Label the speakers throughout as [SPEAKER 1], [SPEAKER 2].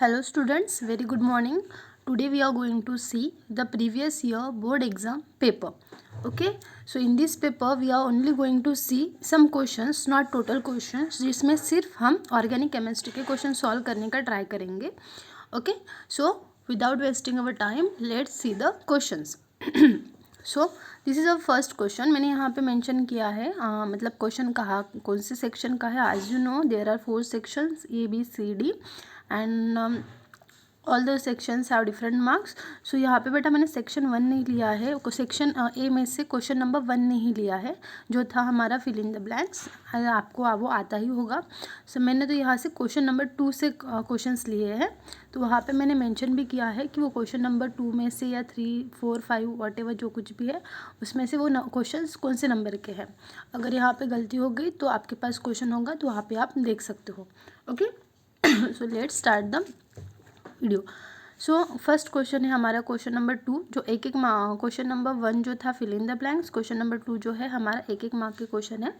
[SPEAKER 1] Hello students, very good morning. Today we are going to see the previous year board exam paper. Okay, so in this paper we are only going to see some questions, not total questions, जिसमें सिर्फ हम organic chemistry के question solve करने का try करेंगे. Okay, so without wasting our time let's see the questions. So this is a first question. मैंने यहाँ पे मेंशन किया है मतलब क्वेश्चन कहाँ कौन से सेक्शन का है. As you know there are 4 sections ABCD and all the sections have different marks. So यहाँ पे बेटा मैंने सेक्शन 1 नहीं लिया है. सेक्शन ए में से क्वेश्चन नंबर 1 नहीं लिया है जो था हमारा फिल इन द ब्लैंक्स. आपको वो आता ही होगा. सो मैंने तो यहाँ से क्वेश्चन नंबर 2 से क्वेश्चंस लिए हैं. तो वहाँ पे मैंने मेंशन भी किया है कि वो क्वेश्चन नंबर 2 में से या 3, 4, 5 वॉटेवर जो कुछ भी है उसमें से वो क्वेश्चंस कौन से नंबर के हैं. अगर यहाँ पे गलती हो गई तो आपके पास क्वेश्चन होगा तो वहाँ पे आप देख सकते हो. Okay, so let's start the video. So first question है हमारा क्वेश्चन नंबर 2 जो एक क्वेश्चन नंबर 1 जो था fill in the blanks. Question number 2 जो है हमारा एक मार्क के क्वेश्चन है.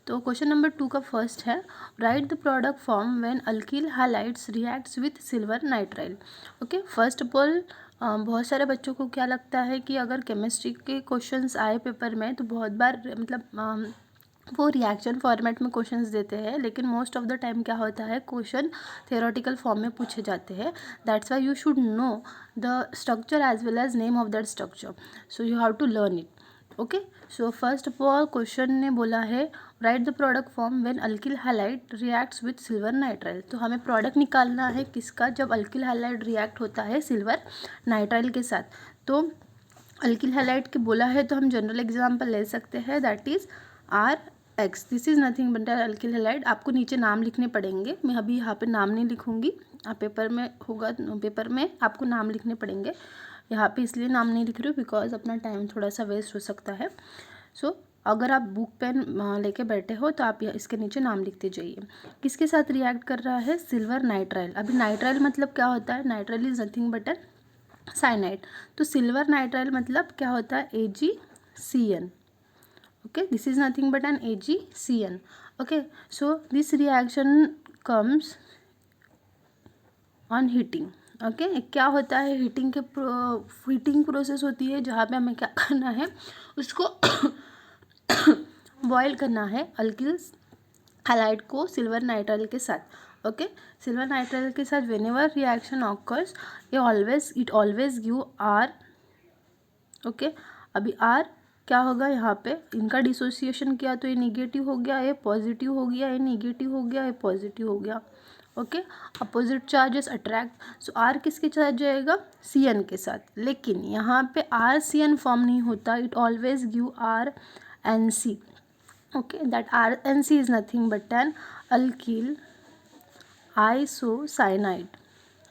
[SPEAKER 1] तो क्वेश्चन नंबर 2 का फर्स्ट है write the product form when alkyl halides reacts with silver nitrile. Okay, first of all बहुत सारे बच्चों को क्या लगता है कि अगर केमिस्ट्री के क्वेश्चंस आए पेपर में तो बहुत बार मतलब वो रिएक्शन फॉर्मेट में क्वेश्चंस देते हैं, लेकिन मोस्ट ऑफ द टाइम क्या होता है क्वेश्चन थियोरेटिकल फॉर्म में पूछे जाते हैं. That's why you should know the structure as well as name of that structure. So you have to learn it. Okay, so first of all question ने बोला है write the product form when alkyl halide reacts with silver nitrile. तो हमें product निकालना है किसका, जब alkyl halide react होता है सिल्वर नाइट्राइल के साथ. तो अल्किल हैलाइड के बोला है तो हम जनरल एग्जाम्पल ले सकते हैं. That is RX. This is nothing but alkyl halide. आपको नीचे नाम लिखने पड़ेंगे. मैं अभी यहाँ पे नाम नहीं लिखूँगी. आप पेपर में होगा, पेपर में आपको नाम लिखने पड़ेंगे. यहाँ पे इसलिए नाम नहीं लिख रही हूँ बिकॉज अपना टाइम थोड़ा सा वेस्ट हो सकता है. सो अगर आप बुक पेन लेके बैठे हो तो आप इसके नीचे नाम लिखते जाइए. किसके साथ रिएक्ट कर रहा है, सिल्वर नाइट्राइल. अभी नाइट्राइल मतलब क्या होता है, nitrile is nothing but cyanide. तो सिल्वर नाइट्राइल मतलब क्या होता है, AgCN. okay, this is nothing but an AgCN. okay, so this reaction comes on heating. Okay, क्या होता है हीटिंग के हीटिंग प्रोसेस होती है जहाँ पे हमें क्या करना है, उसको बॉयल करना है अल्किल हैलाइड को सिल्वर नाइट्राइल के साथ. ओके, सिल्वर नाइट्राइल के साथ whenever reaction occurs it always give R. Okay, अभी R क्या होगा, यहाँ पे इनका डिसोसिएशन किया तो ये निगेटिव हो गया, ये पॉजिटिव हो गया, ये निगेटिव हो गया, ये पॉजिटिव हो गया. Okay, opposite charges attract. So R किसके साथ जाएगा, CN के साथ. लेकिन यहाँ पे RCN फॉर्म नहीं होता, it always give RNC. Okay, that RNC is nothing but an alkyl isocyanide.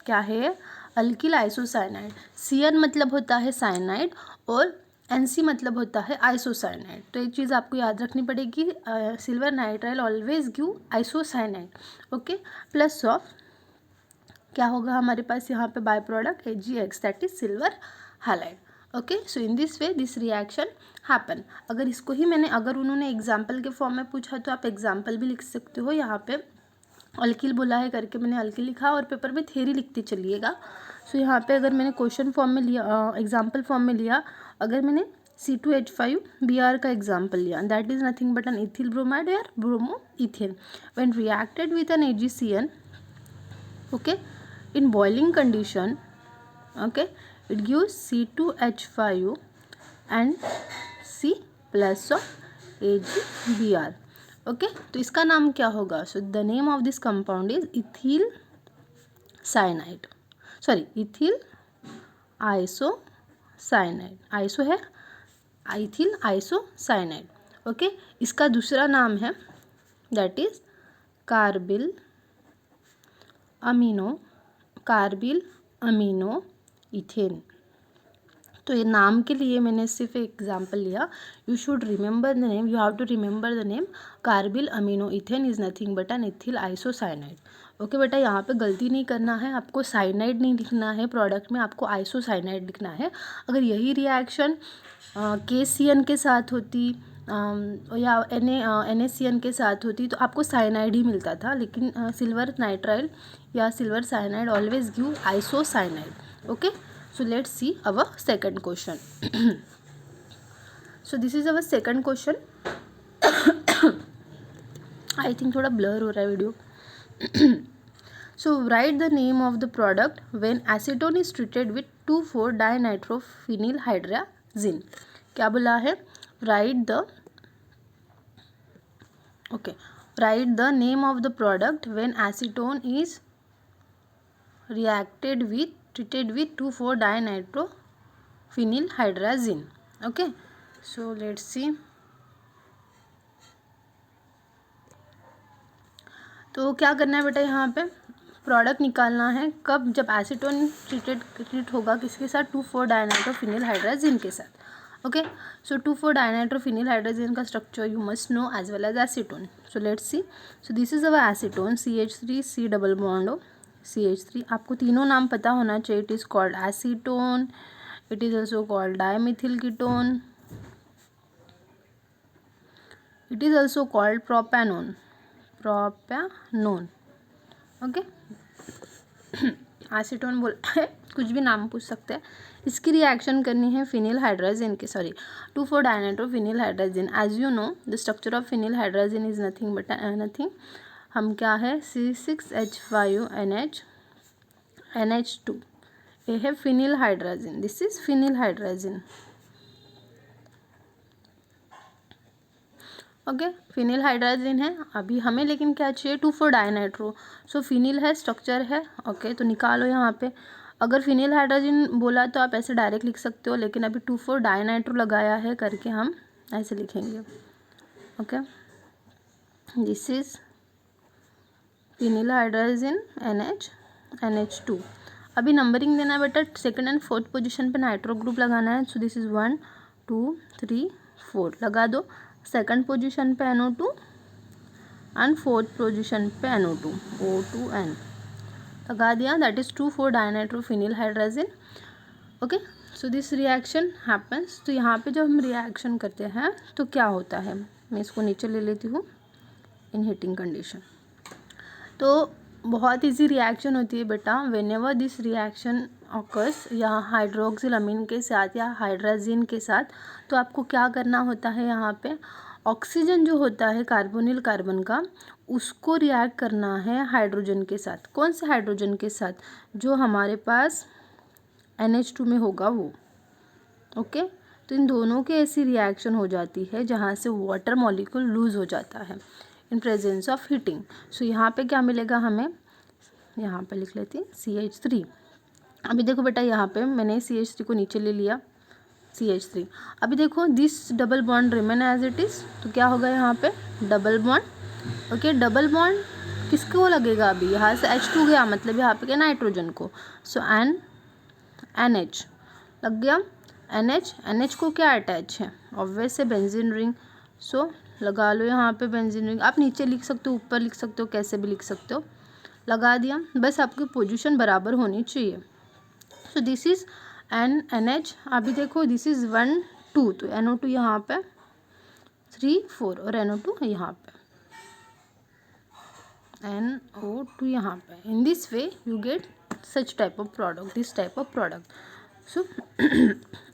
[SPEAKER 1] क्या है, अल्किल आइसोसाइनाइड. CN मतलब होता है साइनाइड और NC मतलब होता है आइसोसाइनाइड. तो एक चीज़ आपको याद रखनी पड़ेगी, silver nitrile always give isocyanide. Okay, plus of क्या होगा हमारे पास यहाँ पे by product AgX that is silver halide. Okay, so in this way this reaction happen. अगर इसको ही अगर उन्होंने एग्जाम्पल के फॉर्म में पूछा तो आप एग्जाम्पल भी लिख सकते हो. यहाँ पे अल्किल बोला है करके मैंने अल्किल लिखा और पेपर में थ्योरी लिखते चलिएगा. सो यहाँ पे अगर मैंने क्वेश्चन फॉर्म में लिया, एग्जाम्पल फॉर्म में लिया, अगर मैंने C2H5Br का एग्जाम्पल लिया, that is nothing but an ethyl bromide या bromo ethane when reacted with an AgCN. Okay, in boiling condition, okay, it gives C2H5 and C plus of AgBr. Okay, तो इसका नाम क्या होगा, so the name of this compound is ethyl cyanide, sorry ethyl isocyanide. Iso है, ethyl isocyanide. Okay, इसका दूसरा नाम है that is carbyl amino ethane. तो ये नाम के लिए मैंने सिर्फ एग्जाम्पल लिया. You should remember the name, you have to remember the name. Carbyl amino ethane is nothing but an ethyl isocyanide. Okay बेटा, यहाँ पे गलती नहीं करना है, आपको साइनाइड नहीं लिखना है प्रोडक्ट में, आपको आइसोसाइनाइड लिखना है. अगर यही रिएक्शन KCN के साथ होती या NaCN के साथ होती तो आपको साइनाइड ही मिलता था, लेकिन सिल्वर नाइट्राइल या silver cyanide always give isocyanide. Okay, so let's C our second question. So this is our second question. I think थोड़ा ब्लर हो रहा है video. So write the name of the product when acetone is treated with 2,4-dinitrophenylhydrazine. क्या बोला है? Write the name of the product when acetone is treated with 2,4-dinitrophenylhydrazine. Okay, so let's see. तो क्या करना है बेटा, यहाँ पे प्रोडक्ट निकालना है कब, जब एसीटोन ट्रीट होगा किसके साथ, 2,4-डाइनाइट्रोफिनिलहाइड्राजीन के साथ. ओके, सो 2,4-डाइनाइट्रोफिनिलहाइड्राजीन का structure you must know as well as acetone. So let's see. So this is our acetone, CH3 C double bond O CH3. आपको तीनों नाम पता होना चाहिए. It is called acetone, it is also called dimethyl ketone, it is also called propanone. Okay, acetone बोलते हैं, कुछ भी नाम पूछ सकते हैं. इसकी रिएक्शन करनी है फिनिलहाइड्राजीन के, two four dinitrophenylhydrazine. As you know the structure of phenylhydrazine is nothing but nothing, हम क्या है, C6H5NH2. ये है phenylhydrazine, this is phenylhydrazine. Okay, phenylhydrazine है अभी हमें, लेकिन क्या चाहिए, 2,4-डाइनाइट्रो. सो फिनिल है, स्ट्रक्चर है. ओके, तो निकालो यहाँ पे. अगर फिनिलहाइड्राजीन बोला तो आप ऐसे डायरेक्ट लिख सकते हो, लेकिन अभी 2,4-डाइनाइट्रो लगाया है करके हम ऐसे लिखेंगे. Okay, this is phenylhydrazine NH2. अभी नंबरिंग देना है बेटा, सेकंड एंड फोर्थ पोजीशन पे नाइट्रो ग्रुप लगाना है. सो दिस इज 1 2 3 4 लगा दो. सेकंड पोजीशन पे NO2 एंड फोर्थ पोजीशन पे NO2 O2N लगा दिया. That is two four dinitrophenylhydrazine. Okay, so this reaction happens. तो यहाँ पे जब हम रिएक्शन करते हैं तो क्या होता है, मैं इसको नीचे ले लेती हूँ इन हीटिंग कंडीशन. तो बहुत इजी रिएक्शन होती है बेटा. व्हेनेवर दिस रिएक्शन ऑकर्स या हाइड्रोक्सिलामीन के साथ या हाइड्राजीन के साथ, तो आपको क्या करना होता है, यहाँ पे ऑक्सीजन जो होता है कार्बोनिल कार्बन का, उसको रिएक्ट करना है हाइड्रोजन के साथ. कौन से हाइड्रोजन के साथ, जो हमारे पास NH2 में होगा वो. ओके, तो इन दोनों के ऐसी रिएक्शन हो जाती है जहाँ से वाटर मॉलिक्यूल लूज हो जाता है इन प्रेजेंस ऑफ हीटिंग. सो यहाँ पे क्या मिलेगा हमें, यहाँ पे लिख लेती हैं CH3. अभी देखो बेटा, यहाँ पे मैंने CH3 को नीचे ले लिया, CH3. अभी देखो this double bond remain as it is. तो क्या होगा यहाँ पे, double bond. Okay, double bond किसको लगेगा, अभी यहाँ से H2 गया, मतलब यहाँ पे क्या, नाइट्रोजन को. सो NH लग गया. NH को क्या अटैच है, ऑब्वियस है बेंजीन रिंग. सो लगा लो यहाँ पे बेंजीन रिंग. आप नीचे लिख सकते हो, ऊपर लिख सकते हो, कैसे भी लिख सकते हो. लगा दिया, बस आपकी पोजीशन बराबर होनी चाहिए. सो दिस इज NH. अभी देखो दिस इज 1 2, तो NO2 यहाँ पे 3 4 और NO2 यहाँ पे, NO2 यहाँ पे. In this way you get such type of product, this type of product. So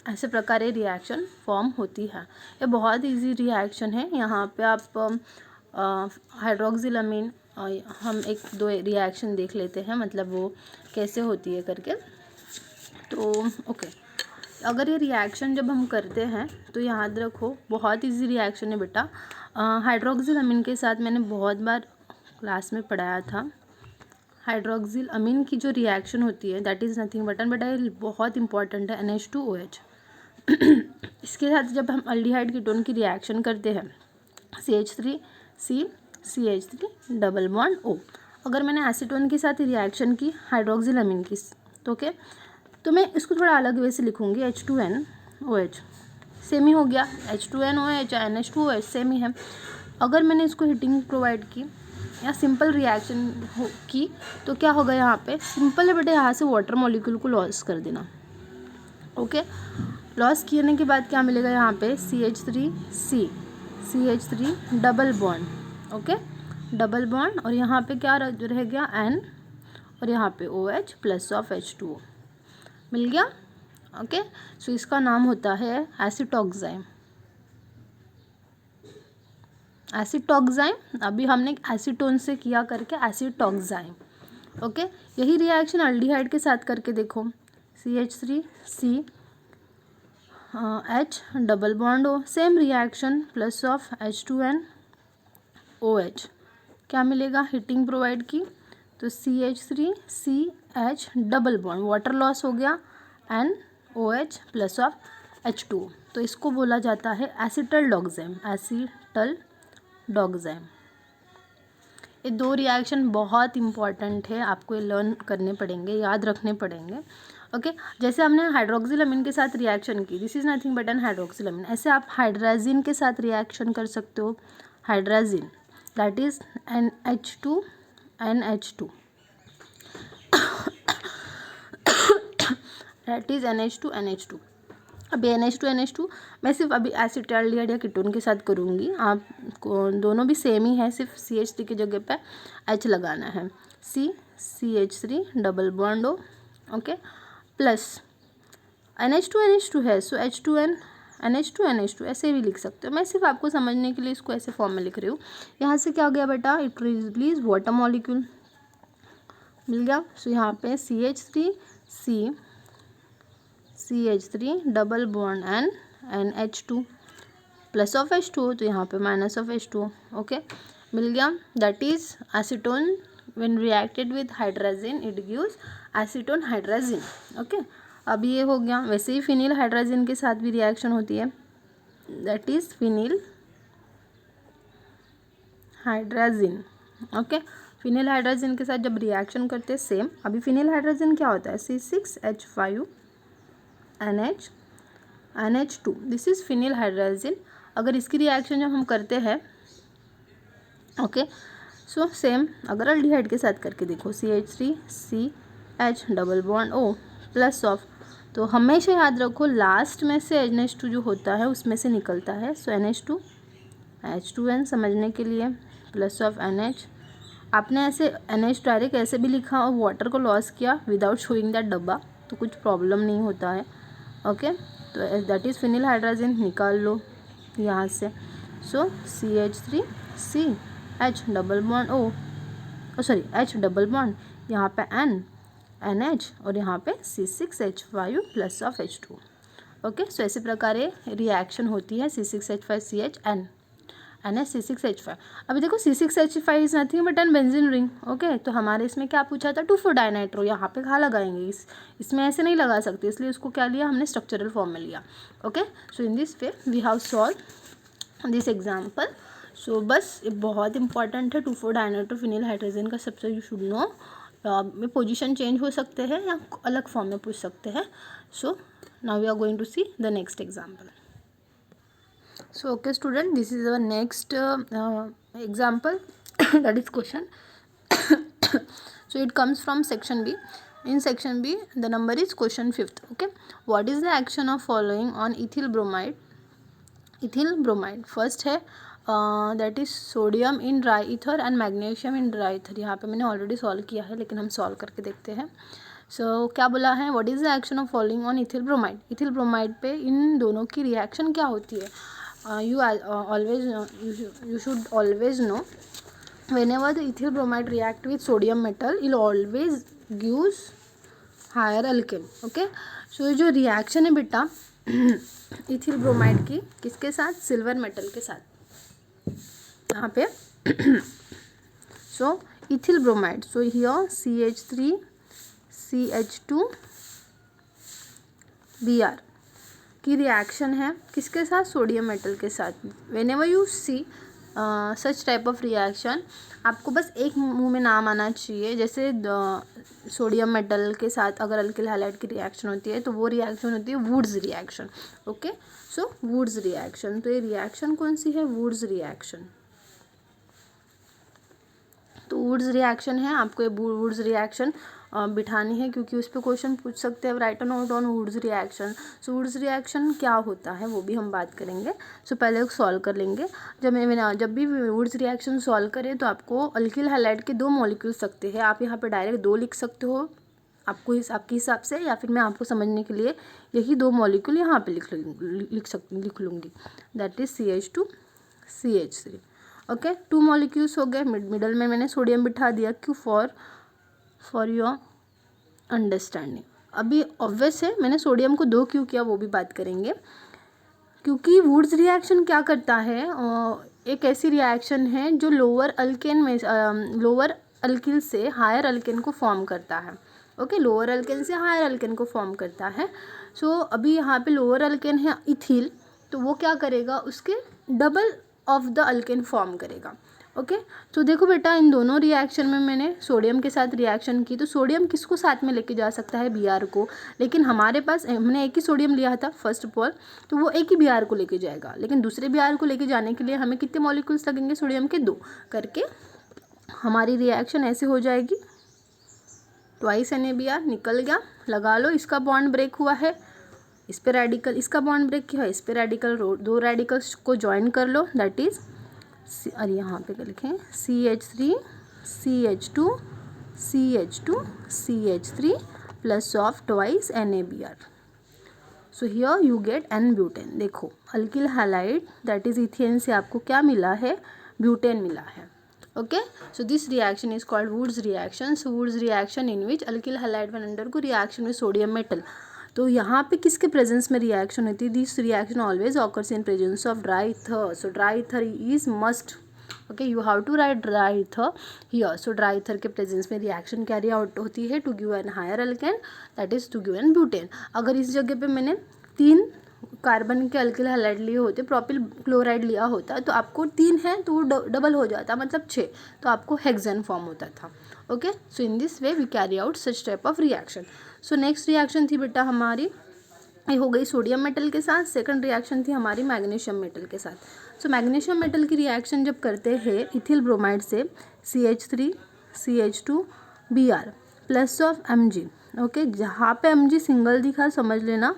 [SPEAKER 1] ऐसे प्रकार ये रिएक्शन फॉर्म होती है. ये बहुत इजी रिएक्शन है. यहाँ पे आप हाइड्रोक्सिलामीन, हम एक दो रिएक्शन देख लेते हैं, मतलब वो कैसे होती है करके. तो ओके, अगर ये रिएक्शन जब हम करते हैं तो याद रखो बहुत इजी रिएक्शन है बेटा. हाइड्रोक्सिलामीन के साथ मैंने बहुत बार क्लास में पढ़ाया था. हाइड्रोक्सिलामीन की जो रिएक्शन होती है दैट इज़ नथिंग बट बेटा ये बहुत इंपॉर्टेंट है, NH2OH. इसके साथ जब हम अल्डिहाइड कीटोन की रिएक्शन करते हैं, CH3C CH3 double bond O. अगर मैंने एसीटोन के साथ रिएक्शन की हाइड्रोक्सिलामीन की, तो ओके, तो मैं इसको थोड़ा अलग वे से लिखूँगी, H2NOH. सेम ही हो गया, H2NOH NH2OH सेम ही है. अगर मैंने इसको हीटिंग प्रोवाइड की या सिंपल रिएक्शन की, तो क्या होगा, यहाँ पे सिंपल है बेटा, यहाँ से वाटर मॉलिक्यूल को लॉस कर देना. ओके, लॉस करने के बाद क्या मिलेगा, यहाँ पे CH3C CH3 double bond. Okay, double bond, और यहाँ पे क्या रह गया N, और यहाँ पे OH प्लस ऑफ H2O मिल गया। ओके, सो इसका नाम होता है एसिटोक्साइम। एसिटोक्साइम, अभी हमने एसीटोन से किया करके एसिटोक्साइम। ओके, यही रिएक्शन अल्डिहाइड के साथ करके देखो, CH3C H double bond O, same reaction plus of H2N OH, क्या मिलेगा, हीटिंग प्रोवाइड की, तो CH3CH double bond, water loss हो गया, N OH plus of H2O, तो इसको बोला जाता है एसिटल्डोक्साइम। एसिटल्डोक्साइम। ये दो रिएक्शन बहुत इंपॉर्टेंट है, आपको ये लर्न करने पड़ेंगे, याद रखने पड़ेंगे। ओके, जैसे हमने हाइड्रोक्सिल के साथ रिएक्शन की, this is nothing but an hydroxyl, ऐसे आप हाइड्राजीन के साथ रिएक्शन कर सकते हो। Hydrazine that is NH2 that is NH2 अभी NH2 मैं सिर्फ अभी एसिटाल्डिहाइड या कीटोन के साथ करूँगी, आपको दोनों भी सेम ही है, सिर्फ CH3 की जगह पे H लगाना है, CH3 double bond O, okay, plus NH2 है, सो H2N NH2 ऐसे भी लिख सकते हो, मैं सिर्फ आपको समझने के लिए इसको ऐसे फॉर्म में लिख रही हूँ। यहाँ से क्या गया बेटा, इट रिलीज वाटर मॉलिक्यूल मिल गया, सो यहाँ पे CH3 double bond NH2 plus of H2O, तो यहाँ पे माइनस ऑफ H2O, ओके, मिल गया। That is acetone when reacted with hydrazine it gives acetone hydrazine. Okay, अब ये हो गया। वैसे ही फिनिल हाइड्राजीन के साथ भी रिएक्शन होती है, that is phenyl hydrazine. Okay, phenyl hydrazine के साथ जब रिएक्शन करते हैं सेम, अभी फिनिल हाइड्राजीन क्या होता है, C6H5NH2, this is phenyl hydrazine. अगर इसकी रिएक्शन जब हम करते हैं, ओके, सो सेम अगर अल्डिहाइड के साथ करके देखो, CH3CH double bond O plus of, तो हमेशा याद रखो लास्ट में से NH2 जो होता है उसमें से निकलता है, सो NH2 H2N समझने के लिए प्लस ऑफ NH, आपने ऐसे NH डायरेक्ट ऐसे भी लिखा और वाटर को लॉस किया विदाउट शोइंग दैट डब्बा, तो कुछ प्रॉब्लम नहीं होता है। ओके, तो दैट इज़ फिनिल हाइड्राजीन, निकाल लो यहाँ से, सो CH3CH double bond O, sorry H double bond, यहाँ पे NH और यहाँ पे C6H5 plus of H2। Okay, सो ऐसे प्रकार रिएक्शन होती है C6H5CH NH6H5। अभी देखो C6H5 is nothing but an benzene ring. Okay, तो हमारे इसमें क्या पूछा था, 2,4 डाइनाइट्रो, यहाँ पे कहाँ लगाएंगे, इसमें ऐसे नहीं लगा सकते, इसलिए उसको क्या लिया हमने, स्ट्रक्चरल फॉर्म में लिया। Okay, so in this way we have solve this example. So बस ये बहुत इंपॉर्टेंट है, 2,4 डाइनाइट्रो फिनिल हाइड्रोजन का सबसे यू शुड नो, में पोजीशन चेंज हो सकते हैं या अलग फॉर्म में पूछ सकते हैं। So now we are going to see the next example. So okay student, this is our next example that is question. So it comes from section B. In section B the number is question 5th. Okay, what is the action of following on ethyl bromide? ethyl bromide first है that is sodium in dry ether and magnesium in dry ether। यहाँ पे मैंने already solve किया है लेकिन हम solve करके देखते हैं। सो क्या बोला है, what is the action of following on ethyl bromide. Ethyl bromide पे इन दोनों की रिएक्शन क्या होती है, you should always know whenever the ethyl bromide react with sodium metal it always gives higher alkane। Okay, so ये जो reaction है बेटा इथिल ब्रोमाइड की किसके साथ, सिल्वर मेटल के साथ, यहाँ पे so ethyl bromide, so here CH3CH2Br की रिएक्शन है किसके साथ, सोडियम मेटल के साथ। Whenever you see such type of reaction, आपको बस एक मुंह में नाम आना चाहिए, जैसे सोडियम मेटल के साथ अगर अल्किल हैलाइड की रिएक्शन होती है तो वो रिएक्शन होती है वुड्स रिएक्शन। ओके, सो वुड्स रिएक्शन, तो ये रिएक्शन कौन सी है, वुड्स रिएक्शन। तो वुड्स रिएक्शन है, आपको ये वुड्स रिएक्शन बिठानी है, क्योंकि उस पर क्वेश्चन पूछ सकते हैं। Right a note on woods reaction. So Wurtz reaction क्या होता है वो भी हम बात करेंगे। सो पहले सॉल्व कर लेंगे। जब भी वुड्स रिएक्शन सॉल्व करें तो आपको अल्किल हैलाइड के 2 मॉलिक्यूल्स लगते हैं। आप यहाँ पे डायरेक्ट 2 लिख सकते हो आपके हिसाब से, या फिर मैं आपको समझने के लिए यही 2 मॉलिक्यूल यहाँ पे लिख लूँगी। That is CH2 CH3। Okay, 2 molecules हो गए। मिडल में मैंने सोडियम बिठा दिया। क्यों? For your understanding. अभी ऑब्वियस है मैंने सोडियम को 2 क्यों किया वो भी बात करेंगे, क्योंकि वुड्स रिएक्शन क्या करता है, एक ऐसी रिएक्शन है जो लोअर अल्किल से हायर अल्केन को फॉर्म करता है। ओके, लोअर अल्केन से हायर अल्केन को फॉर्म करता है। सो अभी यहाँ पे लोअर अल्केन है इथिल, तो वो क्या करेगा, उसके double of the alkane form करेगा। ओके, तो देखो बेटा, इन दोनों रिएक्शन में मैंने सोडियम के साथ रिएक्शन की, तो सोडियम किसको साथ में लेके जा सकता है, Br को। लेकिन हमारे पास हमने एक ही सोडियम लिया था फर्स्ट ऑफ ऑल, तो वो एक ही Br को लेके जाएगा। लेकिन दूसरे Br को लेके जाने के लिए हमें कितने मॉलिक्यूल्स लगेंगे, सोडियम के 2 करके हमारी रिएक्शन ऐसे हो जाएगी। ट्वाइस NaBr निकल गया, लगा लो। इसका बॉन्ड ब्रेक हुआ है, इस पे रेडिकल, इसका बॉन्ड ब्रेक किया है, इस पे रेडिकल, 2 रेडिकल्स को ज्वाइन कर लो। दैट इज, अरे यहाँ पे लिखें CH3 CH2 CH2 CH3 plus of twice NaBr। So here you get n butane. देखो, alkyl halide that is ethane से आपको क्या मिला है, ब्यूटेन मिला है। Okay, so this reaction is called Wurtz reaction. So Wurtz reaction in which alkyl halide one undergo reaction with sodium metal. तो यहाँ पे किसके प्रेजेंस में रिएक्शन होती है, this reaction always occurs in presence of dry ether. So dry ether is must, okay, you have to write dry ether here. So dry ether के presence में reaction carry out होती है to give an higher alkane, that is to give an butane. अगर इस जगह पे मैंने 3 carbon के अल्किल हैलाइड लिए होते, प्रोपिल क्लोराइड लिया होता, तो आपको 3 है तो वो डबल हो जाता, मतलब 6, तो आपको हेक्सेन फॉर्म होता था। Okay, so in this way we carry out such type of reaction. So next reaction थी बेटा हमारी, ये हो गई सोडियम मेटल के साथ। सेकंड रिएक्शन थी हमारी मैग्नीशियम मेटल के साथ। सो मैग्नीशियम मेटल की रिएक्शन जब करते हैं इथिल ब्रोमाइड से CH3 CH2 Br plus of Mg। Okay, जहाँ पे Mg सिंगल दिखा समझ लेना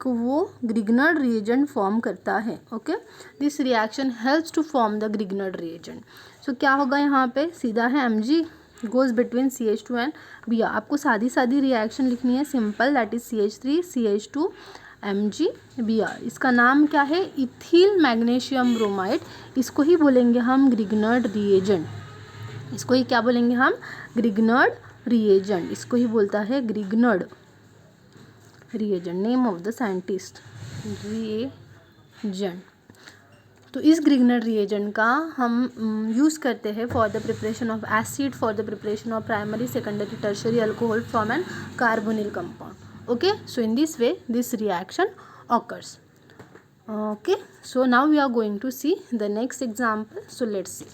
[SPEAKER 1] कि वो ग्रिग्नर्ड रिएजेंट फॉर्म करता है। Okay, this reaction helps to form the Grignard reagent. So क्या होगा, यहाँ पे सीधा है Mg goes between CH2 and Br। आपको सादी रिएक्शन लिखनी है, simple, that is CH3 CH2 Mg Br। इसका नाम क्या है, इथिल मैग्नीशियम ब्रोमाइड। इसको ही बोलेंगे हम ग्रिग्नर्ड रिएजेंट। इसको ही क्या बोलेंगे हम, ग्रिग्नर्ड रिएजेंट। इसको ही बोलता है Grignard reagent, name of the scientist, reagent. तो इस ग्रिग्नर्ड रिएजेंट का हम यूज़ करते हैं for the preparation of acid, for the preparation of primary secondary tertiary alcohol from an carbonyl compound. Okay, so in this way this reaction occurs. Okay, so now we are going to see the next example. So let's see.